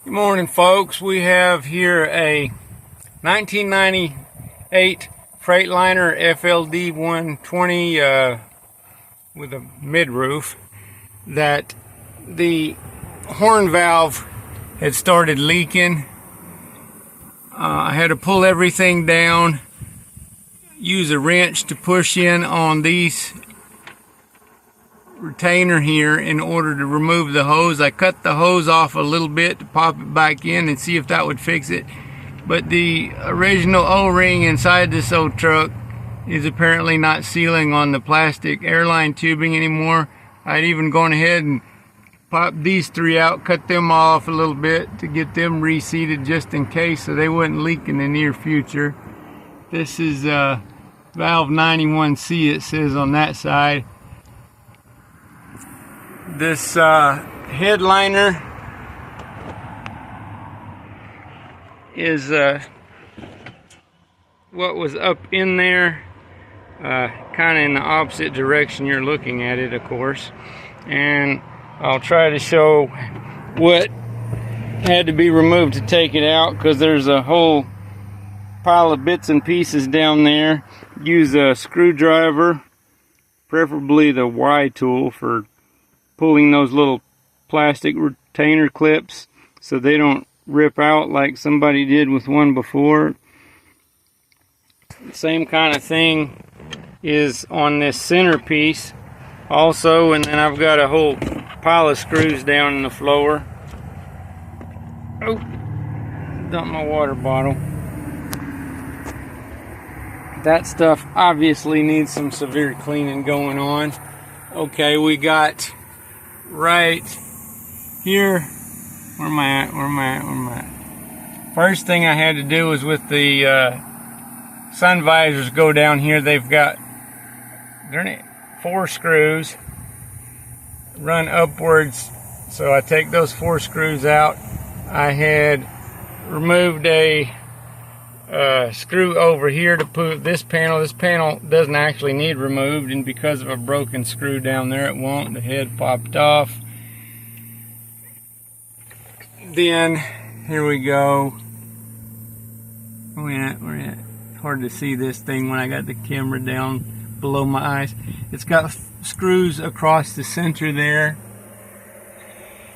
Good morning, folks. We have here a 1998 Freightliner fld120 with a mid-roof that the horn valve had started leaking. I had to pull everything down, use a wrench to push in on these retainer here in order to remove the hose. I cut the hose off a little bit to pop it back in and see if that would fix it, but the original O-ring inside this old truck is apparently not sealing on the plastic airline tubing anymore. I'd even gone ahead and popped these three out, cut them off a little bit to get them reseated just in case, so they wouldn't leak in the near future. This is valve 91C, it says on that side. This headliner is what was up in there, kind of in the opposite direction you're looking at it, of course. And I'll try to show what had to be removed to take it out, because there's a whole pile of bits and pieces down there. Use a screwdriver, preferably the Y tool, for pulling those little plastic retainer clips so they don't rip out like somebody did with one before. Same kind of thing is on this center piece also, and then I've got a whole pile of screws down in the floor. Oh, dumped my water bottle. That stuff obviously needs some severe cleaning going on. Okay, we got right here, where am I at? First thing I had to do was with the sun visors go down here. They've got 4 screws run upwards, so I take those 4 screws out. I had removed a screw over here to put this panel. This panel doesn't actually need removed, and because of a broken screw down there, it won't. The head popped off. Then here we go. Where we at? Hard to see this thing when I got the camera down below my eyes. It's got screws across the center there.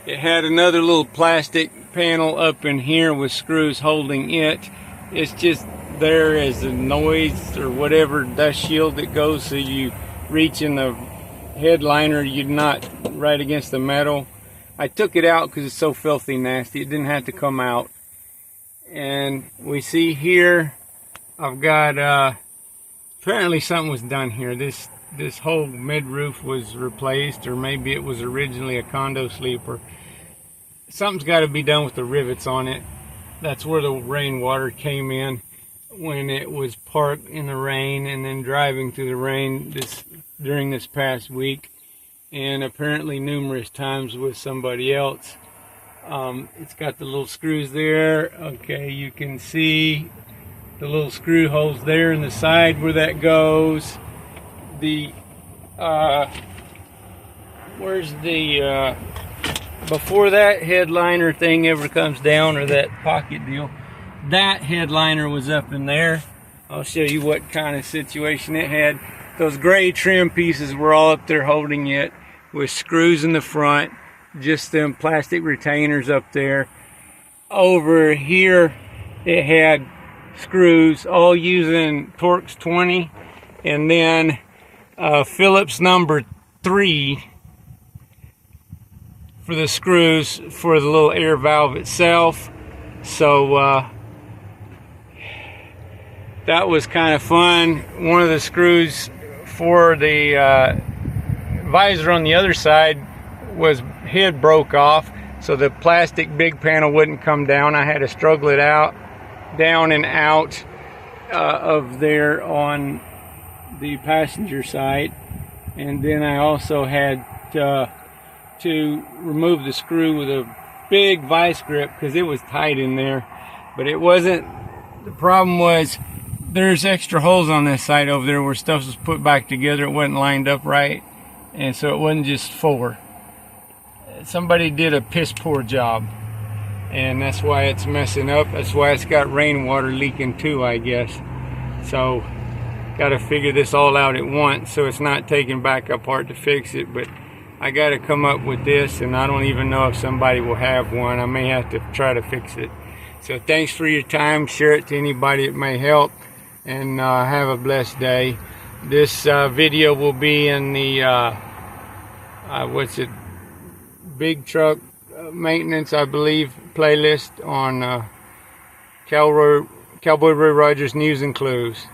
It had another little plastic panel up in here with screws holding it. It's just there as a noise or whatever, dust shield that goes so you reach in the headliner, you're not right against the metal. I took it out because it's so filthy nasty. It didn't have to come out. And we see here I've got apparently something was done here. This whole mid-roof was replaced, or maybe it was originally a condo sleeper. Something's got to be done with the rivets on it. That's where the rainwater came in when it was parked in the rain and then driving through the rain during this past week, and apparently numerous times with somebody else. It's got the little screws there. Okay, you can see the little screw holes there in the side where that goes. The where's the before that headliner thing ever comes down, or that pocket deal, that headliner was up in there. I'll show you what kind of situation it had. Those gray trim pieces were all up there holding it, with screws in the front, just them plastic retainers up there. Over here it had screws, all using Torx 20, and then Phillips number 3 for the screws for the little air valve itself. So that was kind of fun. One of the screws for the visor on the other side head broke off, so the plastic big panel wouldn't come down. I had to struggle it out, down and out of there on the passenger side. And then I also had to remove the screw with a big vice grip because it was tight in there. But it wasn't, the problem was there's extra holes on this side over there where stuff was put back together. It wasn't lined up right, and so it wasn't just 4. Somebody did a piss poor job. and that's why it's messing up. That's why it's got rainwater leaking too, I guess. So got to figure this all out at once so it's not taking back apart to fix it. But I got to come up with this, and I don't even know if somebody will have one. I may have to try to fix it. So thanks for your time. Share it to anybody it may help, and have a blessed day. This video will be in the big truck maintenance, I believe, playlist on Cowboy Roy Rogers News and Clues.